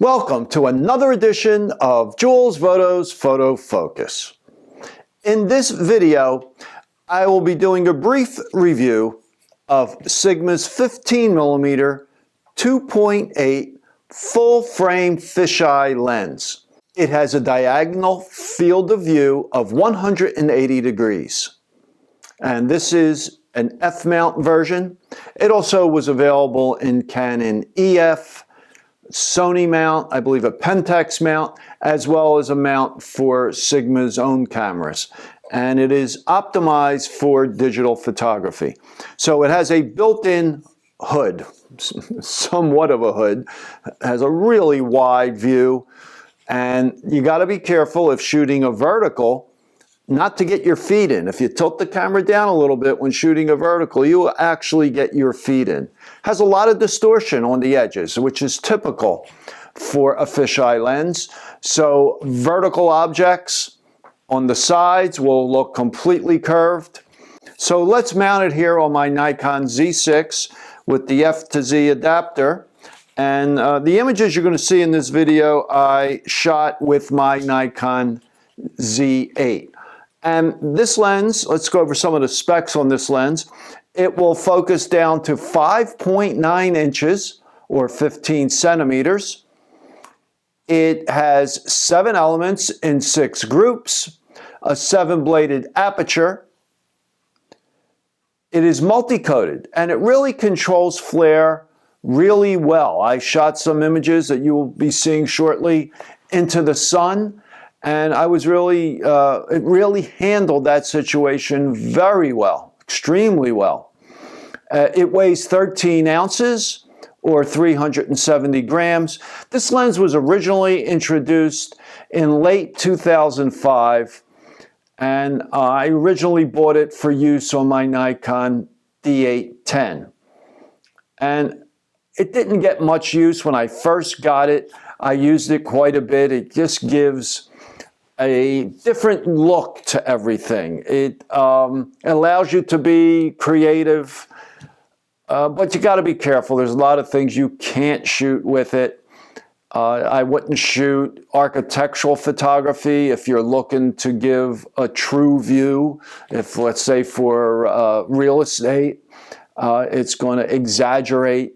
Welcome to another edition of Jules Voto's Photo Focus. In this video, I will be doing a brief review of Sigma's 15mm 2.8 full-frame fisheye lens. It has a diagonal field of view of 180 degrees. And this is an F-mount version. It also was available in Canon EF, Sony mount, I believe a Pentax mount, as well as a mount for Sigma's own cameras. And it is optimized for digital photography. So it has a built-in hood, somewhat of a hood, has a really wide view, and you got to be careful if shooting a vertical not to get your feet in. If you tilt the camera down a little bit when shooting a vertical, you will actually get your feet in. Has a lot of distortion on the edges, which is typical for a fisheye lens. So vertical objects on the sides will look completely curved. So let's mount it here on my Nikon Z6 with the F to Z adapter. And the images you're going to see in this video I shot with my Nikon Z8. And this lens, let's go over some of the specs on this lens. It will focus down to 5.9 inches or 15 centimeters. It has 7 elements in 6 groups, a 7-bladed aperture. It is multi-coated and it really controls flare really well. I shot some images that you will be seeing shortly into the sun. And I was really, it really handled that situation very well, extremely well. It weighs 13 ounces or 370 grams. This lens was originally introduced in late 2005, and I originally bought it for use on my Nikon D8-10. And it didn't get much use when I first got it. I used it quite a bit. It just gives a different look to everything. It allows you to be creative, but you got to be careful. There's a lot of things you can't shoot with it. I wouldn't shoot architectural photography if you're looking to give a true view. If, let's say, for real estate, it's going to exaggerate.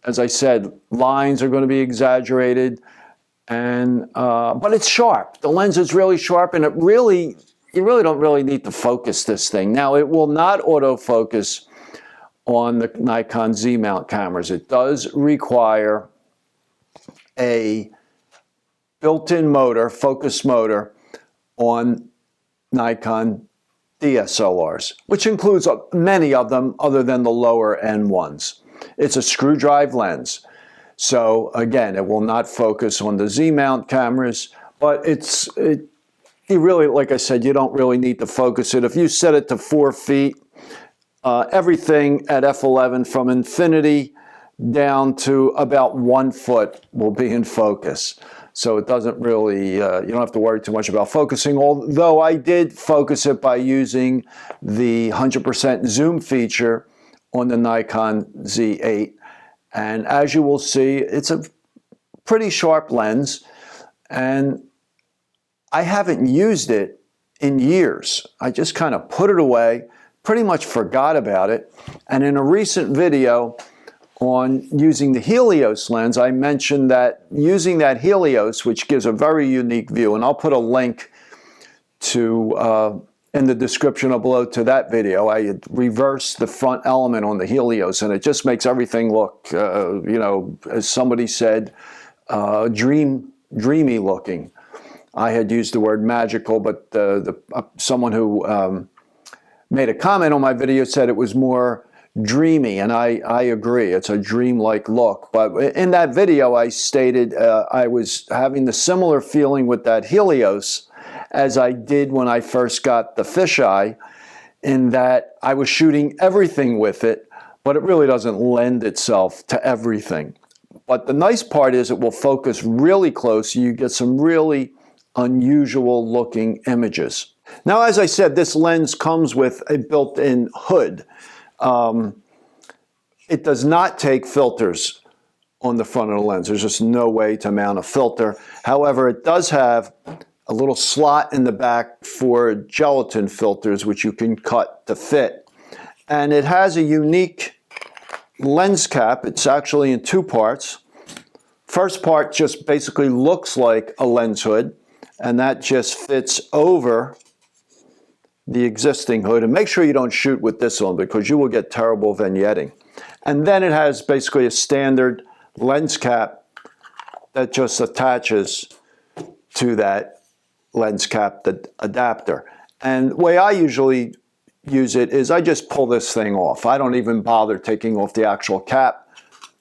As I said, lines are going to be exaggerated. And but it's sharp. The lens is really sharp, and you really don't need to focus this thing. Now, it will not autofocus on the Nikon Z mount cameras. It does require a built-in motor, focus motor, on Nikon DSLRs, which includes many of them other than the lower end ones. It's a screw drive lens. So again, it will not focus on the Z-mount cameras, but you really, like I said, you don't really need to focus it. If you set it to 4 feet, everything at f11 from infinity down to about 1 foot will be in focus. So it doesn't really, you don't have to worry too much about focusing, although I did focus it by using the 100% zoom feature on the Nikon Z8. And as you will see, it's a pretty sharp lens, and I haven't used it in years. I just kind of put it away, pretty much forgot about it. And in a recent video on using the Helios lens, I mentioned that using that Helios, which gives a very unique view, and I'll put a link to in the description below to that video. I had reversed the front element on the Helios, and it just makes everything look, you know, as somebody said, dreamy looking. I had used the word magical, but someone who made a comment on my video said it was more dreamy, and I agree. It's a dreamlike look. But in that video, I stated I was having the similar feeling with that Helios as I did when I first got the fisheye, in that I was shooting everything with it, but it really doesn't lend itself to everything. But the nice part is it will focus really close. You get some really unusual looking images. Now, as I said, this lens comes with a built-in hood. It does not take filters on the front of the lens. There's just no way to mount a filter. However, it does have a little slot in the back for gelatin filters, which you can cut to fit. And it has a unique lens cap. It's actually in two parts. First part just basically looks like a lens hood, and that just fits over the existing hood. And make sure you don't shoot with this on, because you will get terrible vignetting. And then it has basically a standard lens cap that just attaches to that lens cap, the adapter. And the way I usually use it is I just pull this thing off. I don't even bother taking off the actual cap.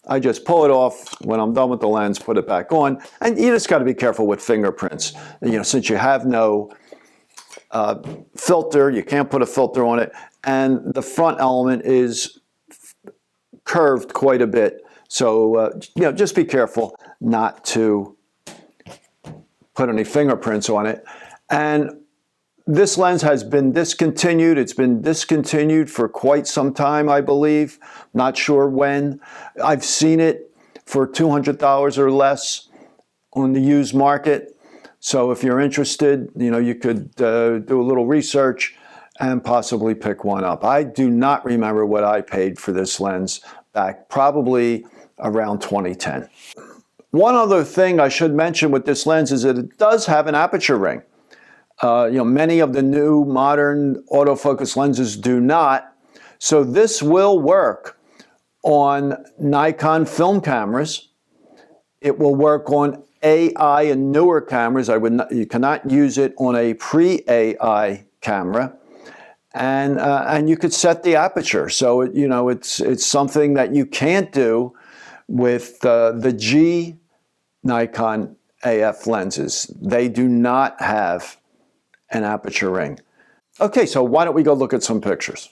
I just pull it off when I'm done with the lens, put it back on. And you just got to be careful with fingerprints. Since you have no filter, you can't put a filter on it, and the front element is curved quite a bit. So, just be careful not to put any fingerprints on it. And this lens has been discontinued. It's been discontinued for quite some time, I believe. Not sure when. I've seen it for $200 or less on the used market. So if you're interested, you could do a little research and possibly pick one up. I do not remember what I paid for this lens back probably around 2010. One other thing I should mention with this lens is that it does have an aperture ring. Many of the new modern autofocus lenses do not. So this will work on Nikon film cameras. It will work on AI and newer cameras. You cannot use it on a pre-AI camera, and you could set the aperture. So it's something that you can't do with the G Nikon AF lenses. They do not have an aperture ring. Okay, so why don't we go look at some pictures?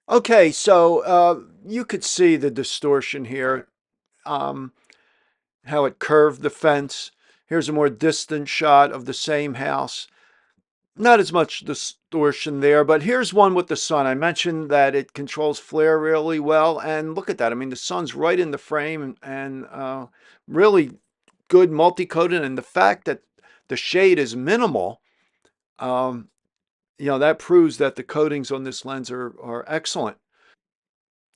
Okay, so you could see the distortion here. How it curved the fence. Here's a more distant shot of the same house. Not as much distortion there, but here's one with the sun. I mentioned that it controls flare really well, and look at that. I mean, the sun's right in the frame, and really good multi-coating, and the fact that the shade is minimal, that proves that the coatings on this lens are excellent.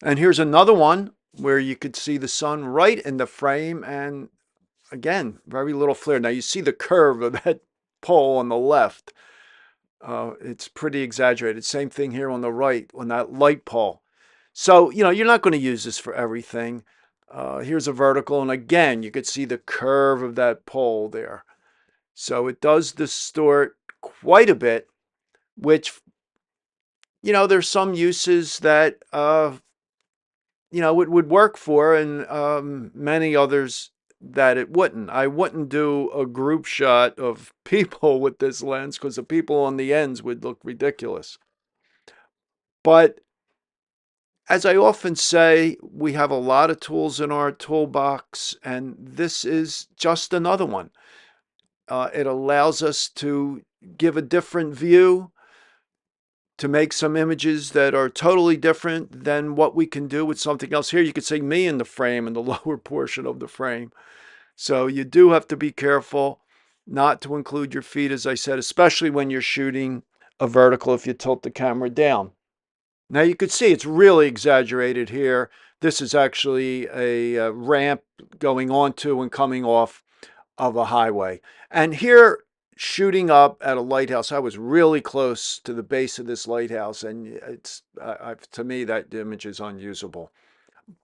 And here's another one where you could see the sun right in the frame, and again, very little flare. Now you see the curve of that pole on the left. It's pretty exaggerated. Same thing here on the right on that light pole. So, you're not going to use this for everything. Here's a vertical, and again, you could see the curve of that pole there. So it does distort quite a bit, which, there's some uses that, it would work for, and many others that it wouldn't. I wouldn't do a group shot of people with this lens because the people on the ends would look ridiculous. But as I often say, we have a lot of tools in our toolbox, and this is just another one. It allows us to give a different view, to make some images that are totally different than what we can do with something else. Here you could see me in the frame, in the lower portion of the frame. So you do have to be careful not to include your feet, as I said, especially when you're shooting a vertical if you tilt the camera down. Now you could see it's really exaggerated here. This is actually a ramp going onto and coming off of a highway. And here, shooting up at a lighthouse, I was really close to the base of this lighthouse, and to me, that image is unusable.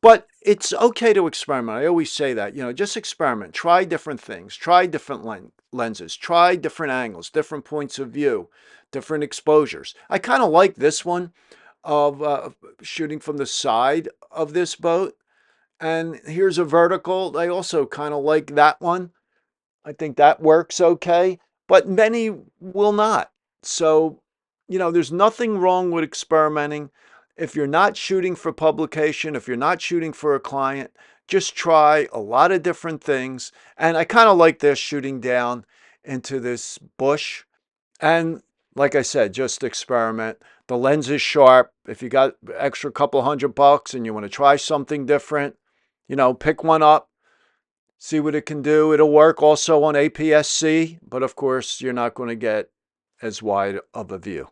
But it's okay to experiment. I always say that, just experiment. Try different things. Try different lenses. Try different angles, different points of view, different exposures. I kind of like this one of shooting from the side of this boat. And here's a vertical. I also kind of like that one. I think that works okay, but many will not. So, there's nothing wrong with experimenting. If you're not shooting for publication, if you're not shooting for a client, just try a lot of different things. And I kind of like this, shooting down into this bush. And like I said, just experiment. The lens is sharp. If you got extra couple $100 and you want to try something different, pick one up. See what it can do. It'll work also on APS-C, but of course you're not going to get as wide of a view.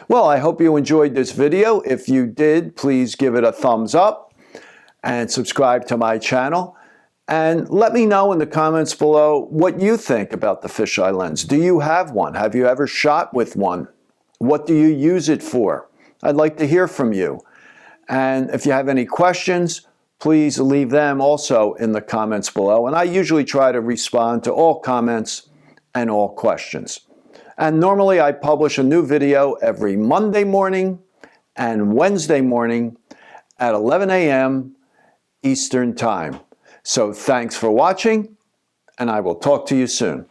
Well, I hope you enjoyed this video. If you did, please give it a thumbs up and subscribe to my channel. And let me know in the comments below what you think about the fisheye lens. Do you have one? Have you ever shot with one? What do you use it for? I'd like to hear from you. And if you have any questions, please leave them also in the comments below. And I usually try to respond to all comments and all questions. And normally I publish a new video every Monday morning and Wednesday morning at 11 a.m. Eastern Time. So thanks for watching, and I will talk to you soon.